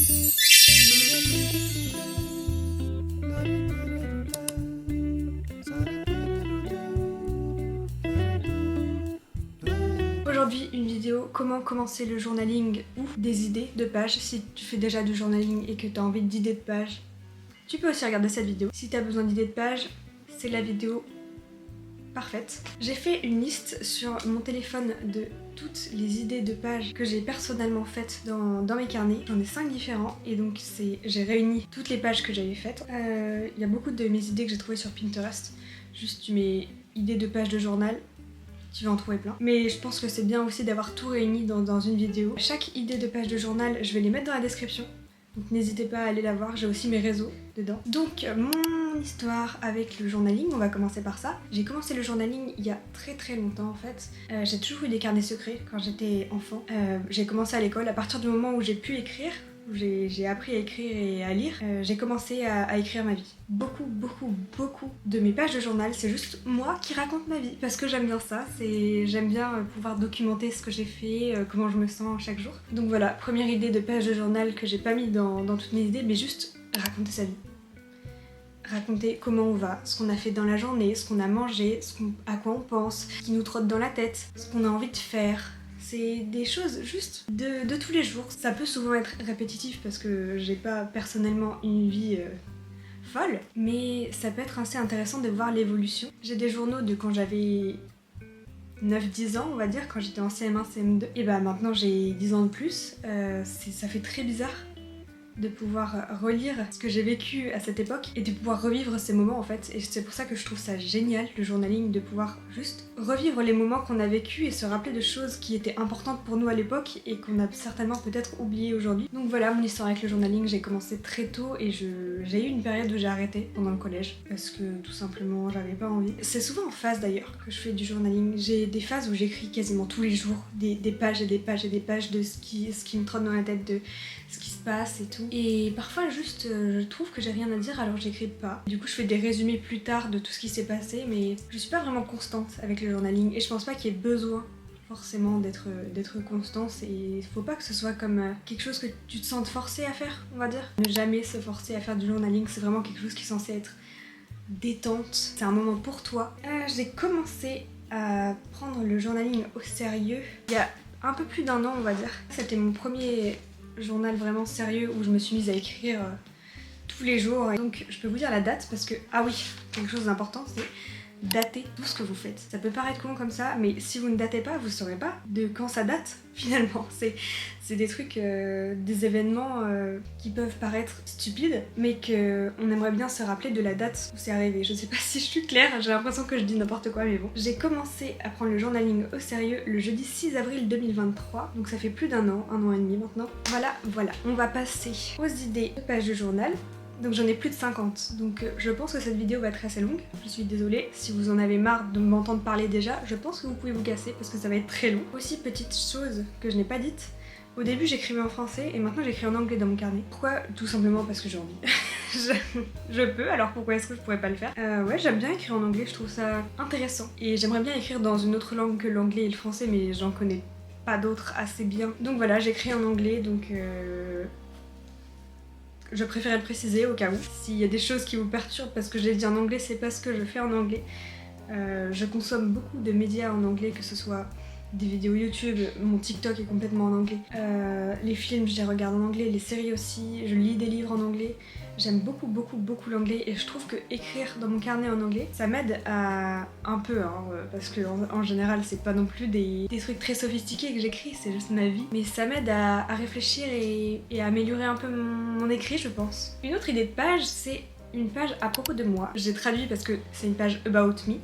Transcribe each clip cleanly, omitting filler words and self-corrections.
Aujourd'hui, une vidéo comment commencer le journaling ou des idées de pages. Si tu fais déjà du journaling et que tu as envie d'idées de pages, tu peux aussi regarder cette vidéo. Si tu as besoin d'idées de pages, c'est la vidéo parfaite. J'ai fait une liste sur mon téléphone de toutes les idées de pages que j'ai personnellement faites dans mes carnets. J'en ai 5 différents et donc j'ai réuni toutes les pages que j'avais faites. Il y a beaucoup de mes idées que j'ai trouvées sur Pinterest. Juste tu mets idées de pages de journal, tu vas en trouver plein. Mais je pense que c'est bien aussi d'avoir tout réuni dans une vidéo. Chaque idée de page de journal, je vais les mettre dans la description. Donc n'hésitez pas à aller la voir, j'ai aussi mes réseaux dedans. Donc mon histoire avec le journaling, on va commencer par ça. J'ai commencé le journaling il y a très longtemps en fait. J'ai toujours eu des carnets secrets quand j'étais enfant. J'ai commencé à l'école, à partir du moment où j'ai pu écrire, où j'ai appris à écrire et à lire, j'ai commencé à écrire ma vie. Beaucoup de mes pages de journal, c'est juste moi qui raconte ma vie, parce que j'aime bien ça, j'aime bien pouvoir documenter ce que j'ai fait, comment je me sens chaque jour. Donc voilà, première idée de page de journal que j'ai pas mis dans toutes mes idées, mais juste raconter sa vie. Raconter comment on va, ce qu'on a fait dans la journée, ce qu'on a mangé, à quoi on pense, ce qui nous trotte dans la tête, ce qu'on a envie de faire. C'est des choses juste de tous les jours. Ça peut souvent être répétitif parce que j'ai pas personnellement une vie folle, mais ça peut être assez intéressant de voir l'évolution. J'ai des journaux de quand j'avais 9-10 ans, on va dire, quand j'étais en CM1, CM2. Et bah maintenant j'ai 10 ans de plus. Ça fait très bizarre de pouvoir relire ce que j'ai vécu à cette époque et de pouvoir revivre ces moments en fait. Et c'est pour ça que je trouve ça génial, le journaling, de pouvoir juste revivre les moments qu'on a vécu et se rappeler de choses qui étaient importantes pour nous à l'époque et qu'on a certainement peut-être oubliées aujourd'hui. Donc voilà mon histoire avec le journaling, j'ai commencé très tôt et j'ai eu une période où j'ai arrêté pendant le collège parce que tout simplement j'avais pas envie. C'est souvent en phase d'ailleurs que je fais du journaling. J'ai des phases où j'écris quasiment tous les jours des pages et des pages et des pages de ce qui me trotte dans la tête, de ce qui se passe et tout. Et parfois juste je trouve que j'ai rien à dire alors j'écris pas. Du coup je fais des résumés plus tard de tout ce qui s'est passé, mais je suis pas vraiment constante avec le journaling et je pense pas qu'il y ait besoin forcément d'être constante. Et faut pas que ce soit comme quelque chose que tu te sentes forcé à faire, on va dire. Ne jamais se forcer à faire du journaling, c'est vraiment quelque chose qui est censé être détente, c'est un moment pour toi. J'ai commencé à prendre le journaling au sérieux il y a un peu plus d'1 an on va dire. C'était mon premier journal vraiment sérieux où je me suis mise à écrire tous les jours. Et donc je peux vous dire la date parce que, ah oui, quelque chose d'important, c'est dater tout ce que vous faites. Ça peut paraître con comme ça, mais si vous ne datez pas, vous saurez pas de quand ça date finalement. C'est des trucs, des événements qui peuvent paraître stupides, mais qu'on aimerait bien se rappeler de la date où c'est arrivé. Je sais pas si je suis claire, j'ai l'impression que je dis n'importe quoi, mais bon. J'ai commencé à prendre le journaling au sérieux le jeudi 6 avril 2023, donc ça fait plus d'1 an, 1 an et demi maintenant. Voilà, on va passer aux idées de pages de journal. Donc j'en ai plus de 50, donc je pense que cette vidéo va être assez longue. Je suis désolée, si vous en avez marre de m'entendre parler déjà, je pense que vous pouvez vous casser parce que ça va être très long. Aussi, petite chose que je n'ai pas dite, au début j'écrivais en français et maintenant j'écris en anglais dans mon carnet. Pourquoi? Tout simplement parce que j'ai envie. je peux, alors pourquoi est-ce que je pourrais pas le faire? Ouais, j'aime bien écrire en anglais, je trouve ça intéressant. Et j'aimerais bien écrire dans une autre langue que l'anglais et le français, mais j'en connais pas d'autres assez bien. Donc voilà, j'écris en anglais, donc je préférais le préciser au cas où. S'il y a des choses qui vous perturbent parce que j'ai dit en anglais, c'est parce que je fais en anglais. Je consomme beaucoup de médias en anglais, que ce soit des vidéos YouTube, mon TikTok est complètement en anglais. Les films, je les regarde en anglais, les séries aussi, je lis des livres en anglais. J'aime beaucoup l'anglais et je trouve que écrire dans mon carnet en anglais, ça m'aide à un peu, hein, parce que en général c'est pas non plus des trucs très sophistiqués que j'écris, c'est juste ma vie. Mais ça m'aide à réfléchir et à améliorer un peu mon écrit, je pense. Une autre idée de page, c'est une page à propos de moi. J'ai traduit parce que c'est une page about me.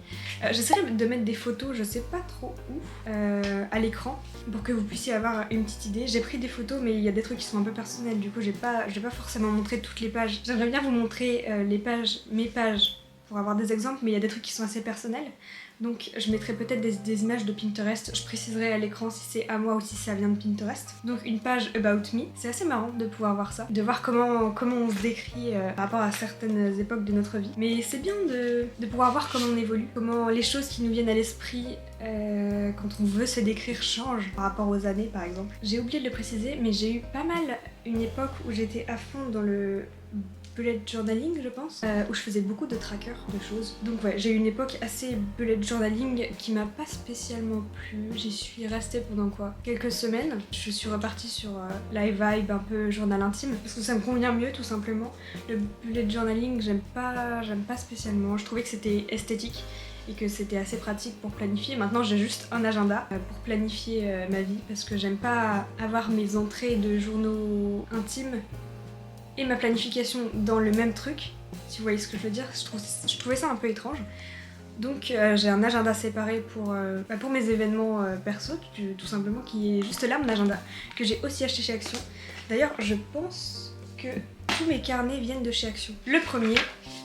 J'essaierai de mettre des photos, je sais pas trop où, à l'écran pour que vous puissiez avoir une petite idée. J'ai pris des photos mais il y a des trucs qui sont un peu personnels, du coup je vais pas forcément montrer toutes les pages. J'aimerais bien vous montrer mes pages pour avoir des exemples, mais il y a des trucs qui sont assez personnels. Donc je mettrai peut-être des images de Pinterest, je préciserai à l'écran si c'est à moi ou si ça vient de Pinterest. Donc une page About Me, c'est assez marrant de pouvoir voir ça, de voir comment on se décrit par rapport à certaines époques de notre vie. Mais c'est bien de pouvoir voir comment on évolue, comment les choses qui nous viennent à l'esprit quand on veut se décrire changent par rapport aux années par exemple. J'ai oublié de le préciser, mais j'ai eu pas mal une époque où j'étais à fond dans le bullet journaling je pense, où je faisais beaucoup de trackers de choses. Donc ouais, j'ai eu une époque assez bullet journaling qui m'a pas spécialement plu. J'y suis restée pendant quoi, quelques semaines. Je suis repartie sur la vibe un peu journal intime parce que ça me convient mieux tout simplement. Le bullet journaling j'aime pas spécialement, je trouvais que c'était esthétique et que c'était assez pratique pour planifier. Maintenant j'ai juste un agenda pour planifier ma vie parce que j'aime pas avoir mes entrées de journaux intimes et ma planification dans le même truc, si vous voyez ce que je veux dire. Je trouvais ça un peu étrange. Donc j'ai un agenda séparé pour mes événements perso, tout simplement, qui est juste là, mon agenda, que j'ai aussi acheté chez Action. D'ailleurs, je pense que tous mes carnets viennent de chez Action. Le premier,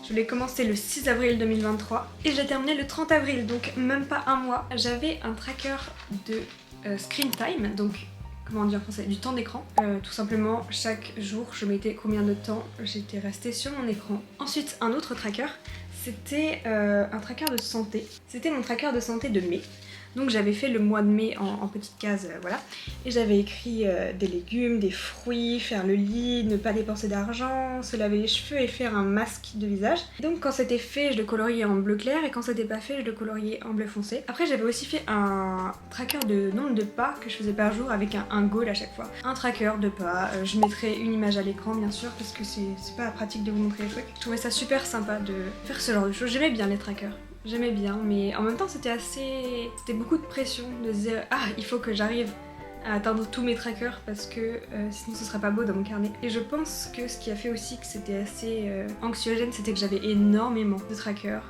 je l'ai commencé le 6 avril 2023 et j'ai terminé le 30 avril, donc même pas un mois. J'avais un tracker de screen time, donc comment dire en français, du temps d'écran. Tout simplement, chaque jour, je mettais combien de temps j'étais restée sur mon écran. Ensuite, un autre tracker, c'était un tracker de santé. C'était mon tracker de santé de mai. Donc j'avais fait le mois de mai en petites cases, voilà. Et j'avais écrit des légumes, des fruits, faire le lit, ne pas dépenser d'argent, se laver les cheveux et faire un masque de visage. Donc quand c'était fait, je le coloriais en bleu clair et quand c'était pas fait, je le coloriais en bleu foncé. Après j'avais aussi fait un tracker de nombre de pas que je faisais par jour avec un goal à chaque fois. Un tracker de pas, je mettrai une image à l'écran bien sûr parce que c'est pas pratique de vous montrer les trucs. Je trouvais ça super sympa de faire ce genre de choses, j'aimais bien les trackers. J'aimais bien, mais en même temps c'était beaucoup de pression de se dire ah il faut que j'arrive à atteindre tous mes trackers parce que sinon ce serait pas beau dans mon carnet. Et je pense que ce qui a fait aussi que c'était assez anxiogène, c'était que j'avais énormément de trackers.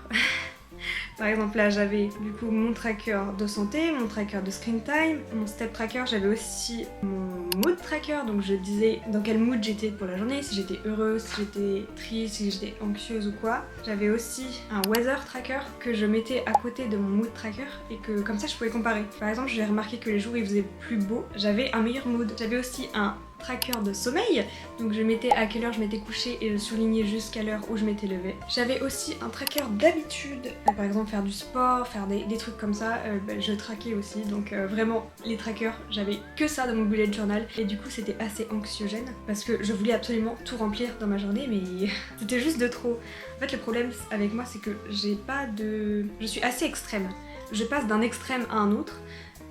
Par exemple là j'avais du coup mon tracker de santé, mon tracker de screen time, mon step tracker, j'avais aussi mon mood tracker, donc je disais dans quel mood j'étais pour la journée, si j'étais heureuse, si j'étais triste, si j'étais anxieuse ou quoi. J'avais aussi un weather tracker que je mettais à côté de mon mood tracker et que comme ça je pouvais comparer. Par exemple j'ai remarqué que les jours où il faisait plus beau, j'avais un meilleur mood. J'avais aussi un tracker de sommeil, donc je mettais à quelle heure je m'étais couchée et je soulignais jusqu'à l'heure où je m'étais levée. J'avais aussi un tracker d'habitude, par exemple faire du sport, faire des trucs comme ça, je traquais aussi, donc vraiment les trackers, j'avais que ça dans mon bullet journal et du coup c'était assez anxiogène parce que je voulais absolument tout remplir dans ma journée mais c'était juste de trop. En fait le problème avec moi c'est que je suis assez extrême, je passe d'un extrême à un autre.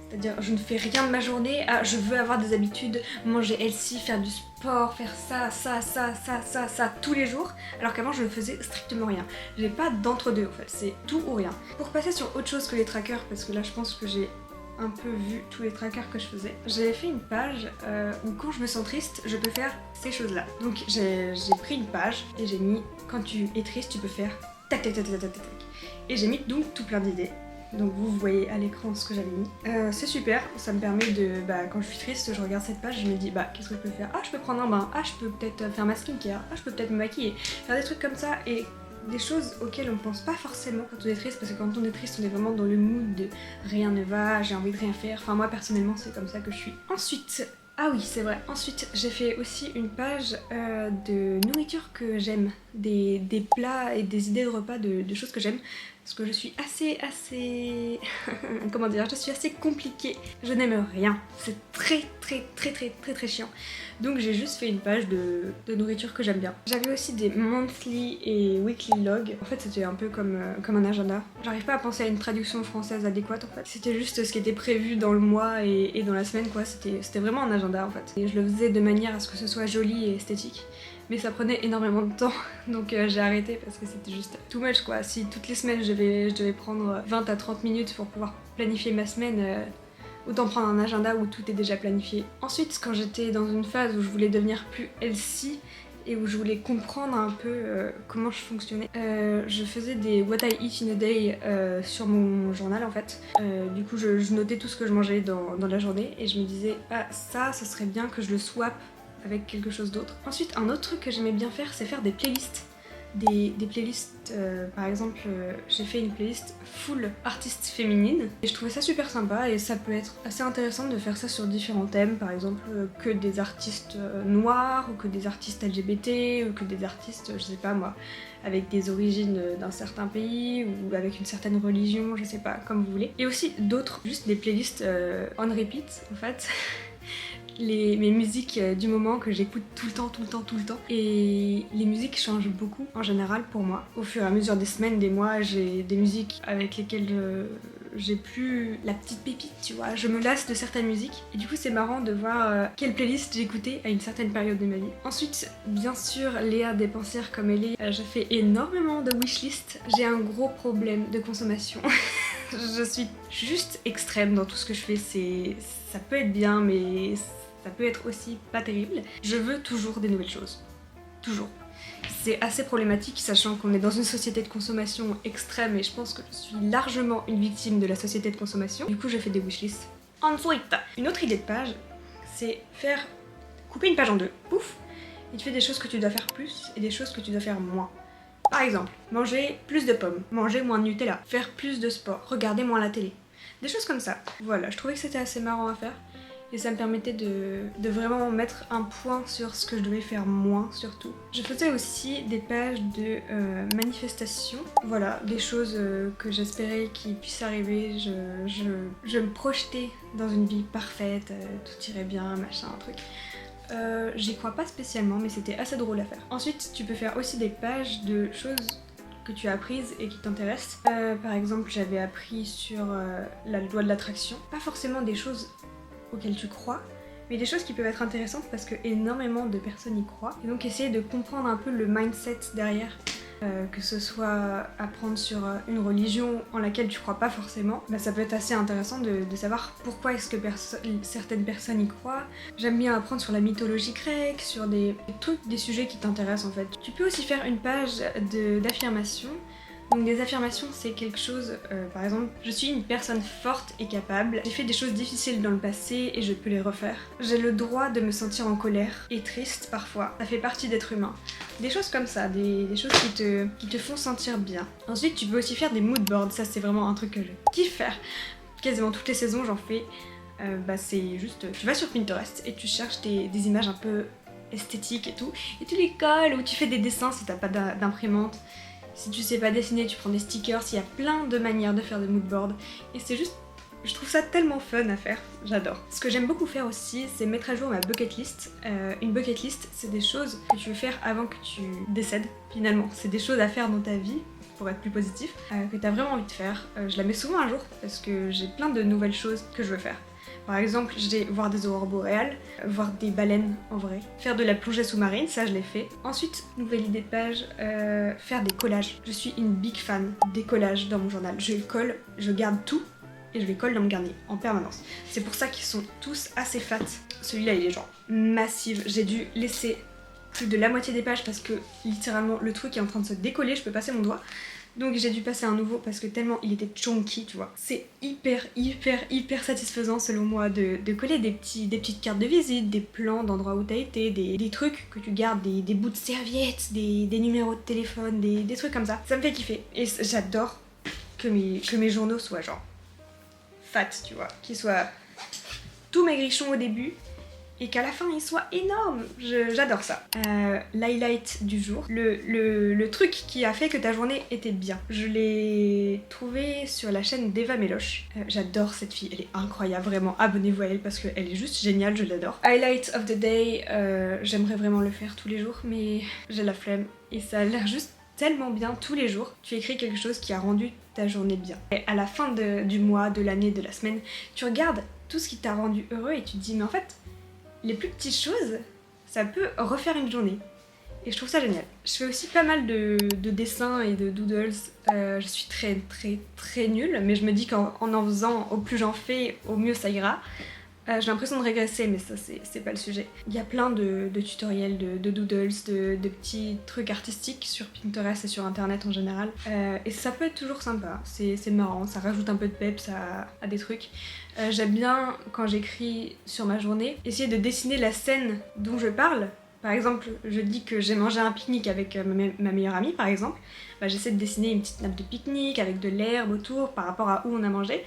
C'est-à-dire je ne fais rien de ma journée à je veux avoir des habitudes, manger healthy, faire du sport, faire ça tous les jours, alors qu'avant je ne faisais strictement rien. J'ai pas d'entre-deux en fait, c'est tout ou rien. Pour passer sur autre chose que les trackers, parce que là je pense que j'ai un peu vu tous les trackers que je faisais, j'avais fait une page où quand je me sens triste, je peux faire ces choses-là. Donc j'ai pris une page et j'ai mis quand tu es triste, tu peux faire tac tac tac tac tac tac. Et j'ai mis donc tout plein d'idées. Donc vous voyez à l'écran ce que j'avais mis. C'est super, ça me permet de... quand je suis triste, je regarde cette page, je me dis qu'est-ce que je peux faire? Ah je peux prendre un bain, ah je peux peut-être faire ma skincare, ah je peux peut-être me maquiller. Faire des trucs comme ça et des choses auxquelles on pense pas forcément quand on est triste, parce que quand on est triste on est vraiment dans le mood de rien ne va, j'ai envie de rien faire. Enfin moi personnellement c'est comme ça que je suis. Ensuite... Ah oui, c'est vrai. Ensuite, j'ai fait aussi une page de nourriture que j'aime, des plats et des idées de repas de choses que j'aime, parce que je suis assez... comment dire, je suis assez compliquée. Je n'aime rien. C'est très chiant. Donc j'ai juste fait une page de nourriture que j'aime bien. J'avais aussi des monthly et weekly logs. En fait, c'était un peu comme un agenda. J'arrive pas à penser à une traduction française adéquate en fait. C'était juste ce qui était prévu dans le mois et dans la semaine quoi. C'était vraiment un agenda en fait. Et je le faisais de manière à ce que ce soit joli et esthétique. Mais ça prenait énormément de temps, donc j'ai arrêté parce que c'était juste too much quoi. Si toutes les semaines je devais prendre 20 à 30 minutes pour pouvoir planifier ma semaine, autant prendre un agenda où tout est déjà planifié. Ensuite, quand j'étais dans une phase où je voulais devenir plus healthy et où je voulais comprendre un peu comment je fonctionnais, je faisais des what I eat in a day sur mon journal en fait. Du coup je notais tout ce que je mangeais dans la journée et je me disais ah ça serait bien que je le swap avec quelque chose d'autre. Ensuite un autre truc que j'aimais bien faire c'est faire des playlists des playlists, par exemple j'ai fait une playlist full artistes féminines et je trouvais ça super sympa et ça peut être assez intéressant de faire ça sur différents thèmes, par exemple que des artistes noirs ou que des artistes LGBT ou que des artistes, je sais pas moi, avec des origines d'un certain pays ou avec une certaine religion, je sais pas, comme vous voulez. Et aussi d'autres, juste des playlists on repeat en fait. Mes musiques du moment que j'écoute tout le temps. Et les musiques changent beaucoup en général pour moi. Au fur et à mesure des semaines, des mois, j'ai des musiques avec lesquelles j'ai plus la petite pépite, tu vois. Je me lasse de certaines musiques. Et du coup, c'est marrant de voir quelle playlist j'écoutais à une certaine période de ma vie. Ensuite, bien sûr, Léa dépensière comme elle est, je fais énormément de wishlist. J'ai un gros problème de consommation. Je suis juste extrême dans tout ce que je fais. Ça peut être bien, mais ça peut être aussi pas terrible. Je veux toujours des nouvelles choses. Toujours. C'est assez problématique, sachant qu'on est dans une société de consommation extrême et je pense que je suis largement une victime de la société de consommation. Du coup, je fais des wishlists. Ensuite, une autre idée de page, c'est couper une page en deux. Pouf. Et tu fais des choses que tu dois faire plus et des choses que tu dois faire moins. Par exemple, manger plus de pommes, manger moins de Nutella, faire plus de sport, regarder moins la télé. Des choses comme ça. Voilà, je trouvais que c'était assez marrant à faire. Et ça me permettait de vraiment mettre un point sur ce que je devais faire moins surtout. Je faisais aussi des pages de manifestations. Voilà, des choses que j'espérais qu'ils puissent arriver. Je me projetais dans une vie parfaite, tout irait bien, machin, un truc. J'y crois pas spécialement, mais c'était assez drôle à faire. Ensuite, tu peux faire aussi des pages de choses que tu as apprises et qui t'intéressent. Par exemple, j'avais appris sur la loi de l'attraction. Pas forcément des choses auxquelles tu crois, mais des choses qui peuvent être intéressantes parce que énormément de personnes y croient. Et donc essayer de comprendre un peu le mindset derrière, que ce soit apprendre sur une religion en laquelle tu crois pas forcément, bah ça peut être assez intéressant de savoir pourquoi est-ce que certaines personnes y croient. J'aime bien apprendre sur la mythologie grecque, sur des trucs, des sujets qui t'intéressent en fait. Tu peux aussi faire une page d'affirmation. Donc des affirmations, c'est quelque chose, par exemple, je suis une personne forte et capable, j'ai fait des choses difficiles dans le passé et je peux les refaire. J'ai le droit de me sentir en colère et triste parfois, ça fait partie d'être humain. Des choses comme ça, des choses qui te font sentir bien. Ensuite, tu peux aussi faire des mood boards, ça c'est vraiment un truc que je kiffe faire. Quasiment toutes les saisons, j'en fais. C'est juste, tu vas sur Pinterest et tu cherches des images un peu esthétiques et tout, et tu les colles ou tu fais des dessins si t'as pas d'imprimante. Si tu sais pas dessiner, tu prends des stickers, il y a plein de manières de faire des moodboards. Et c'est juste, je trouve ça tellement fun à faire, j'adore. Ce que j'aime beaucoup faire aussi, c'est mettre à jour ma bucket list. Une bucket list, c'est des choses que tu veux faire avant que tu décèdes, finalement. C'est des choses à faire dans ta vie, pour être plus positif, que t'as vraiment envie de faire. Je la mets souvent à jour, parce que j'ai plein de nouvelles choses que je veux faire. Par exemple, j'ai voir des aurores boréales, voir des baleines en vrai, faire de la plongée sous-marine, ça je l'ai fait. Ensuite, nouvelle idée de page, faire des collages. Je suis une big fan des collages dans mon journal. Je colle, je garde tout et je les colle dans mon carnet en permanence. C'est pour ça qu'ils sont tous assez fat. Celui-là il est genre massif, j'ai dû laisser plus de la moitié des pages parce que littéralement le truc est en train de se décoller, je peux passer mon doigt. Donc j'ai dû passer un nouveau parce que tellement il était chunky, tu vois. C'est hyper satisfaisant selon moi de coller des petites cartes de visite, des plans d'endroits où t'as été, des trucs que tu gardes, des bouts de serviettes, des numéros de téléphone, des trucs comme ça. Ça me fait kiffer. Et j'adore que mes journaux soient genre fat, tu vois. Qu'ils soient tout maigrichons au début et qu'à la fin il soit énorme. J'adore ça. L'highlight du jour, le truc qui a fait que ta journée était bien. Je l'ai trouvé sur la chaîne d'Eva Meloche. J'adore cette fille, elle est incroyable, vraiment. Abonnez-vous à elle parce qu'elle est juste géniale, je l'adore. Highlight of the day, j'aimerais vraiment le faire tous les jours, mais j'ai la flemme. Et ça a l'air juste tellement bien tous les jours. Tu écris quelque chose qui a rendu ta journée bien. Et à la fin du mois, de l'année, de la semaine, tu regardes tout ce qui t'a rendu heureux et tu te dis mais en fait, les plus petites choses, ça peut refaire une journée. Et je trouve ça génial. Je fais aussi pas mal de dessins et de doodles. Je suis très nulle, mais je me dis qu'en en faisant, au plus j'en fais, au mieux ça ira. J'ai l'impression de régresser, mais ça c'est pas le sujet. Il y a plein de tutoriels, de doodles, de petits trucs artistiques sur Pinterest et sur internet en général. Et ça peut être toujours sympa, c'est marrant, ça rajoute un peu de peps à des trucs. J'aime bien, quand j'écris sur ma journée, essayer de dessiner la scène dont je parle, Par exemple, je dis que j'ai mangé un pique-nique avec ma meilleure amie par exemple, bah, j'essaie de dessiner une petite nappe de pique-nique avec de l'herbe autour par rapport à où on a mangé.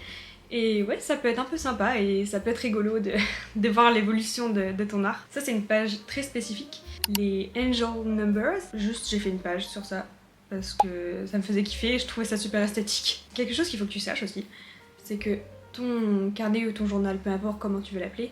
Et ouais, ça peut être un peu sympa et ça peut être rigolo de voir l'évolution de ton art. Ça c'est une page très spécifique, les angel numbers. Juste j'ai fait une page sur ça parce que ça me faisait kiffer et je trouvais ça super esthétique. Quelque chose qu'il faut que tu saches aussi, c'est que ton carnet ou ton journal, peu importe comment tu veux l'appeler,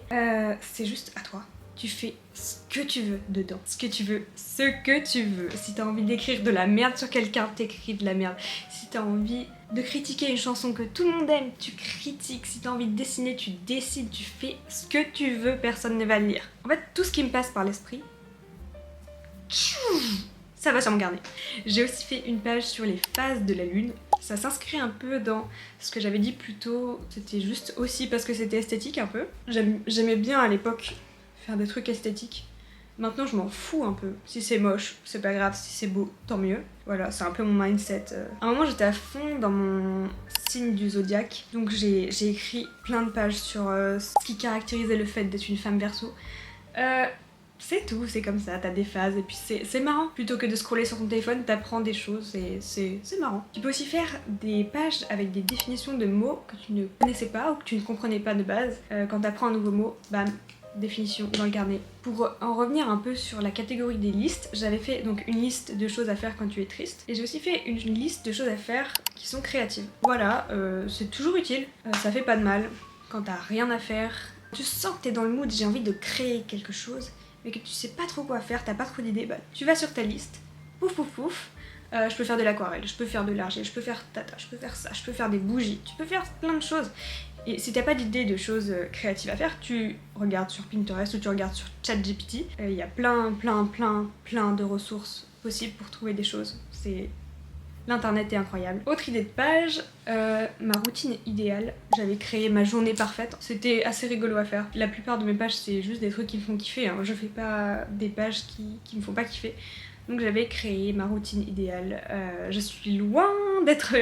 c'est juste à toi. Tu fais ce que tu veux dedans, ce que tu veux, ce que tu veux. Si t'as envie d'écrire de la merde sur quelqu'un, t'écris de la merde. Si t'as envie de critiquer une chanson que tout le monde aime, tu critiques. Si t'as envie de dessiner, tu dessines, tu fais ce que tu veux, personne ne va le lire. En fait, tout ce qui me passe par l'esprit, ça va sur mon carnet. J'ai aussi fait une page sur les phases de la lune. Ça s'inscrit un peu dans ce que j'avais dit plus tôt, c'était juste aussi parce que c'était esthétique un peu. J'aimais bien à l'époque faire des trucs esthétiques. Maintenant je m'en fous un peu. Si c'est moche, c'est pas grave, si c'est beau, tant mieux. Voilà, c'est un peu mon mindset. À un moment j'étais à fond dans mon signe du zodiaque, donc j'ai écrit plein de pages sur ce qui caractérisait le fait d'être une femme Verseau. C'est tout, c'est comme ça, t'as des phases et puis c'est marrant. Plutôt que de scroller sur ton téléphone, t'apprends des choses et c'est marrant. Tu peux aussi faire des pages avec des définitions de mots que tu ne connaissais pas ou que tu ne comprenais pas de base. Quand t'apprends un nouveau mot, bam, définition dans le carnet. Pour en revenir un peu sur la catégorie des listes, j'avais fait donc une liste de choses à faire quand tu es triste et j'ai aussi fait une liste de choses à faire qui sont créatives. Voilà, c'est toujours utile, ça fait pas de mal quand t'as rien à faire. Tu sens que t'es dans le mood, j'ai envie de créer quelque chose, mais que tu sais pas trop quoi faire, t'as pas trop d'idées, bah tu vas sur ta liste, pouf pouf pouf, je peux faire de l'aquarelle, je peux faire de l'argile, je peux faire tata, je peux faire ça, je peux faire des bougies, tu peux faire plein de choses. Et si t'as pas d'idée de choses créatives à faire, tu regardes sur Pinterest ou tu regardes sur ChatGPT. Il y a plein de ressources possibles pour trouver des choses. L'internet est incroyable. Autre idée de page, ma routine idéale. J'avais créé ma journée parfaite. C'était assez rigolo à faire. La plupart de mes pages, c'est juste des trucs qui me font kiffer. Hein. Je fais pas des pages qui me font pas kiffer. Donc j'avais créé ma routine idéale. Je suis loin d'être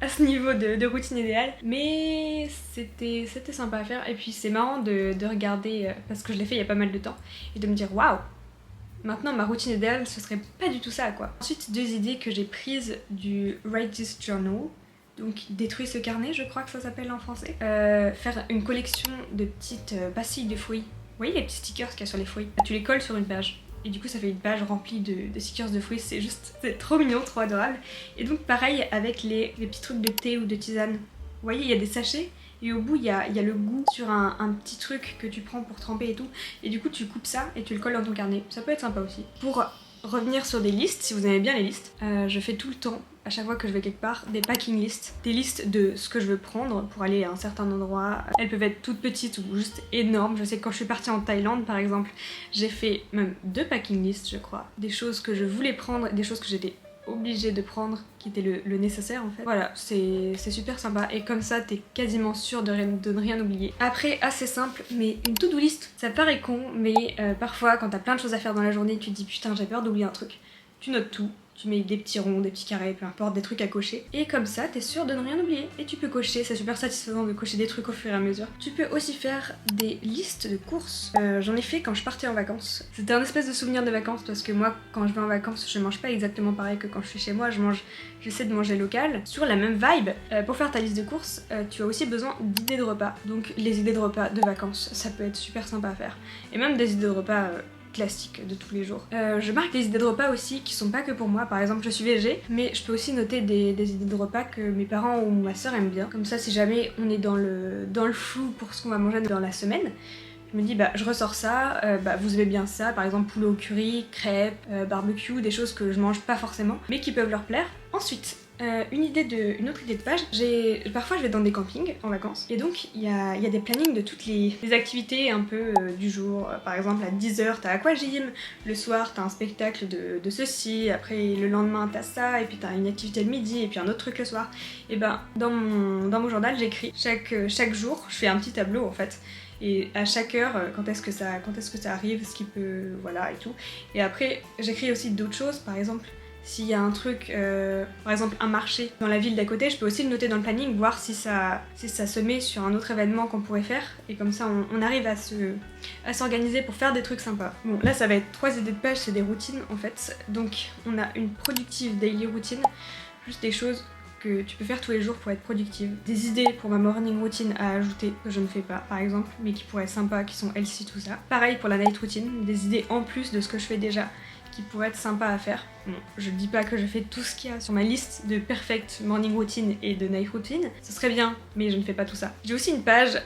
à ce niveau de routine idéale, mais c'était sympa à faire. Et puis c'est marrant de regarder, parce que je l'ai fait il y a pas mal de temps, et de me dire waouh, maintenant ma routine idéale ce serait pas du tout ça quoi. Ensuite, deux idées que j'ai prises du Write This Journal. Donc détruire ce carnet, je crois que ça s'appelle en français. Faire une collection de petites pastilles de fruits. Vous voyez les petits stickers qu'il y a sur les fruits? Tu les colles sur une page. Et du coup ça fait une page remplie de stickers de fruits, c'est trop mignon, trop adorable. Et donc pareil avec les petits trucs de thé ou de tisane. Vous voyez, il y a des sachets et au bout il y a le goût sur un petit truc que tu prends pour tremper et tout. Et du coup tu coupes ça et tu le colles dans ton carnet, ça peut être sympa aussi. Pour revenir sur des listes, si vous aimez bien les listes, je fais tout le temps, à chaque fois que je vais quelque part, des packing lists. Des listes de ce que je veux prendre pour aller à un certain endroit. Elles peuvent être toutes petites ou juste énormes. Je sais que quand je suis partie en Thaïlande par exemple, j'ai fait même 2 packing lists je crois. Des choses que je voulais prendre, des choses que j'étais obligée de prendre, qui était le nécessaire en fait. Voilà, c'est super sympa et comme ça t'es quasiment sûr de ne rien oublier. Après, assez simple, mais une to-do list. Ça paraît con, mais parfois quand t'as plein de choses à faire dans la journée, tu te dis putain j'ai peur d'oublier un truc. Tu notes tout. Tu mets des petits ronds, des petits carrés, peu importe, des trucs à cocher. Et comme ça, t'es sûr de ne rien oublier. Et tu peux cocher, c'est super satisfaisant de cocher des trucs au fur et à mesure. Tu peux aussi faire des listes de courses. J'en ai fait quand je partais en vacances. C'était un espèce de souvenir de vacances parce que moi, quand je vais en vacances, je mange pas exactement pareil que quand je suis chez moi. J'essaie de manger local. Sur la même vibe, pour faire ta liste de courses, tu as aussi besoin d'idées de repas. Donc les idées de repas de vacances, ça peut être super sympa à faire. Et même des idées de repas classiques de tous les jours. Je marque des idées de repas aussi qui sont pas que pour moi. Par exemple, je suis végé, mais je peux aussi noter des idées de repas que mes parents ou ma soeur aiment bien. Comme ça, si jamais on est dans le flou pour ce qu'on va manger dans la semaine, je me dis bah je ressors ça, vous aimez bien ça, par exemple poulet au curry, crêpes, barbecue, des choses que je mange pas forcément, mais qui peuvent leur plaire. Ensuite, une autre idée de page, parfois je vais dans des campings en vacances et donc il y a des plannings de toutes les activités un peu du jour. Par exemple à 10h t'as aquagym, le soir t'as un spectacle de ceci, après le lendemain t'as ça et puis t'as une activité le midi et puis un autre truc le soir. Et ben dans mon journal j'écris chaque jour, je fais un petit tableau en fait. Et à chaque heure, quand est-ce que ça arrive, ce qui peut, voilà et tout. Et après j'écris aussi d'autres choses, par exemple S'il y a un truc, par exemple un marché dans la ville d'à côté, je peux aussi le noter dans le planning, voir si ça se met sur un autre événement qu'on pourrait faire, et comme ça on arrive à s'organiser pour faire des trucs sympas. Bon, là ça va être 3 idées de page, c'est des routines en fait. Donc on a une productive daily routine, juste des choses que tu peux faire tous les jours pour être productive. Des idées pour ma morning routine à ajouter que je ne fais pas par exemple, mais qui pourraient être sympas, qui sont healthy, tout ça. Pareil pour la night routine, des idées en plus de ce que je fais déjà, qui pourrait être sympa à faire. Bon, je dis pas que je fais tout ce qu'il y a sur ma liste de perfect morning routine et de night routine, ce serait bien, mais je ne fais pas tout ça. J'ai aussi une page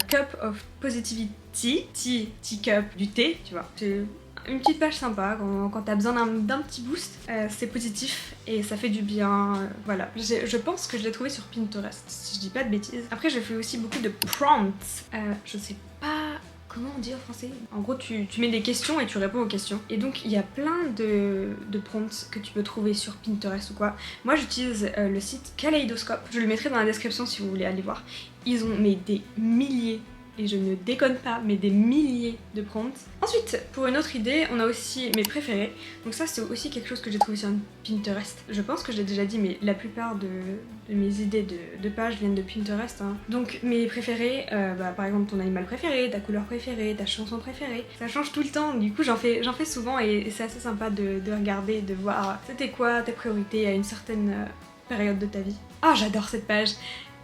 Cup of Positivity, tea cup, du thé, tu vois. C'est une petite page sympa quand t'as besoin d'un petit boost, c'est positif et ça fait du bien, voilà. Je pense que je l'ai trouvé sur Pinterest, si je dis pas de bêtises. Après je fais aussi beaucoup de prompts, je sais pas comment on dit en français. En gros tu mets des questions et tu réponds aux questions. Et donc il y a plein de prompts que tu peux trouver sur Pinterest ou quoi. Moi j'utilise le site Kaleidoscope, je le mettrai dans la description si vous voulez aller voir. Ils ont mais des milliers, et je ne déconne pas, mais des milliers de prompts. Ensuite, pour une autre idée, on a aussi mes préférés. Donc ça, c'est aussi quelque chose que j'ai trouvé sur Pinterest. Je pense que je l'ai déjà dit, mais la plupart de mes idées de pages viennent de Pinterest. Hein. Donc mes préférés, par exemple ton animal préféré, ta couleur préférée, ta chanson préférée. Ça change tout le temps, du coup j'en fais souvent et c'est assez sympa de regarder, de voir c'était quoi tes priorités à une certaine période de ta vie. Ah, j'adore cette page!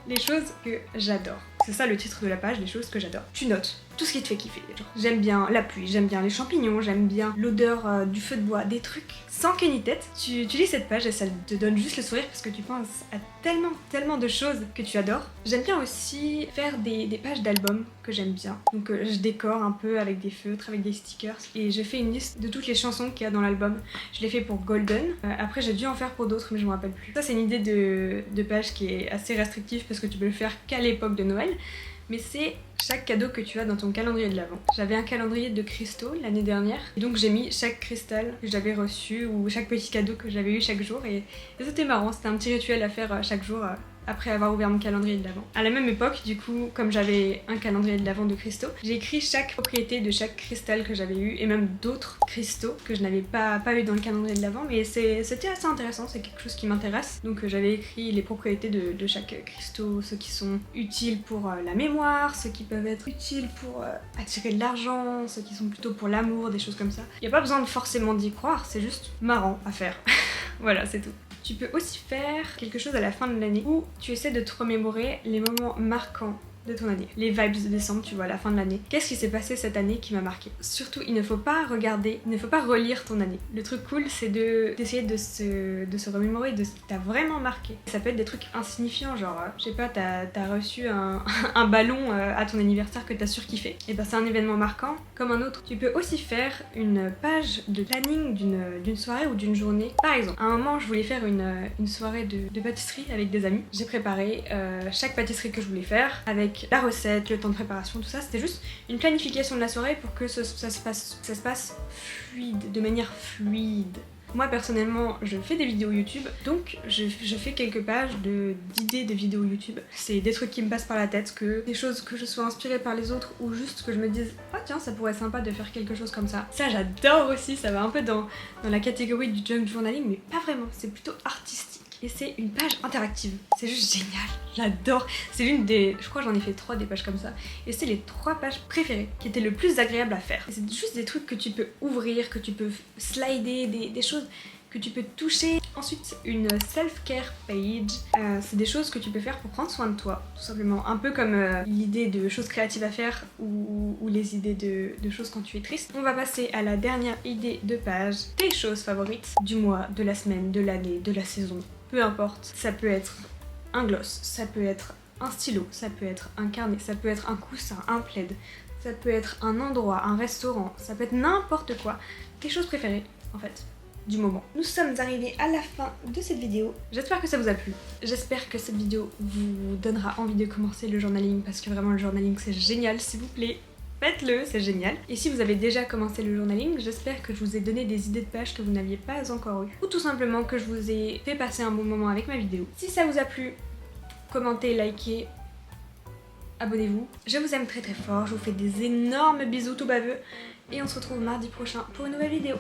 Les choses que j'adore. C'est ça le titre de la page, les choses que j'adore. Tu notes tout ce qui te fait kiffer. J'aime bien la pluie, j'aime bien les champignons, j'aime bien l'odeur du feu de bois, des trucs sans queue ni tête. Tu lis cette page et ça te donne juste le sourire parce que tu penses à tellement de choses que tu adores. J'aime bien aussi faire des pages d'albums que j'aime bien. Donc je décore un peu avec des feutres, avec des stickers et je fais une liste de toutes les chansons qu'il y a dans l'album. Je l'ai fait pour Golden. Après j'ai dû en faire pour d'autres mais je me rappelle plus. Ça c'est une idée de page qui est assez restrictive parce que tu peux le faire qu'à l'époque de Noël. Mais c'est chaque cadeau que tu as dans ton calendrier de l'Avent. J'avais un calendrier de cristaux l'année dernière et donc j'ai mis chaque cristal que j'avais reçu ou chaque petit cadeau que j'avais eu chaque jour et c'était marrant, c'était un petit rituel à faire chaque jour après avoir ouvert mon calendrier de l'Avent. À la même époque, du coup, comme j'avais un calendrier de l'Avent de cristaux, j'ai écrit chaque propriété de chaque cristal que j'avais eu et même d'autres cristaux que je n'avais pas eu dans le calendrier de l'Avent, mais c'était assez intéressant, c'est quelque chose qui m'intéresse. Donc j'avais écrit les propriétés de chaque cristaux, ceux qui sont utiles pour la mémoire, ceux qui peuvent être utiles pour attirer de l'argent, ceux qui sont plutôt pour l'amour, des choses comme ça. Il n'y a pas besoin de forcément d'y croire, c'est juste marrant à faire. Voilà, c'est tout. Tu peux aussi faire quelque chose à la fin de l'année où tu essaies de te remémorer les moments marquants de ton année. Les vibes de décembre, tu vois, à la fin de l'année. Qu'est-ce qui s'est passé cette année qui m'a marqué? Surtout, il ne faut pas regarder, il ne faut pas relire ton année. Le truc cool, c'est d'essayer de se remémorer de ce qui t'a vraiment marqué. Ça peut être des trucs insignifiants, genre, je sais pas, t'as reçu un ballon à ton anniversaire que t'as surkiffé. Et ben c'est un événement marquant comme un autre. Tu peux aussi faire une page de planning d'une soirée ou d'une journée. Par exemple, à un moment, je voulais faire une soirée de pâtisserie avec des amis. J'ai préparé chaque pâtisserie que je voulais faire avec la recette, le temps de préparation, tout ça. C'était juste une planification de la soirée pour que ça se passe fluide, de manière fluide. Moi personnellement je fais des vidéos YouTube, donc je fais quelques pages d'idées de vidéos YouTube. C'est des trucs qui me passent par la tête, des choses que je sois inspirée par les autres ou juste que je me dise ah tiens ça pourrait être sympa de faire quelque chose comme ça. Ça j'adore aussi, ça va un peu dans la catégorie du junk journaling mais pas vraiment, c'est plutôt artistique. Et c'est une page interactive, c'est juste génial, j'adore. C'est l'une des, je crois que j'en ai fait 3 des pages comme ça. Et c'est les 3 pages préférées qui étaient le plus agréables à faire. Et c'est juste des trucs que tu peux ouvrir, que tu peux slider, des choses que tu peux toucher. Ensuite, une self-care page, c'est des choses que tu peux faire pour prendre soin de toi, tout simplement. Un peu comme l'idée de choses créatives à faire ou les idées de choses quand tu es triste. On va passer à la dernière idée de page, tes choses favorites du mois, de la semaine, de l'année, de la saison. Peu importe, ça peut être un gloss, ça peut être un stylo, ça peut être un carnet, ça peut être un coussin, un plaid, ça peut être un endroit, un restaurant, ça peut être n'importe quoi. Tes choses préférées, en fait, du moment. Nous sommes arrivés à la fin de cette vidéo. J'espère que ça vous a plu. J'espère que cette vidéo vous donnera envie de commencer le journaling parce que vraiment le journaling c'est génial, s'il vous plaît. Faites-le, c'est génial. Et si vous avez déjà commencé le journaling, j'espère que je vous ai donné des idées de pages que vous n'aviez pas encore eues. Ou tout simplement que je vous ai fait passer un bon moment avec ma vidéo. Si ça vous a plu, commentez, likez, abonnez-vous. Je vous aime très très fort, je vous fais des énormes bisous tout baveux. Et on se retrouve mardi prochain pour une nouvelle vidéo.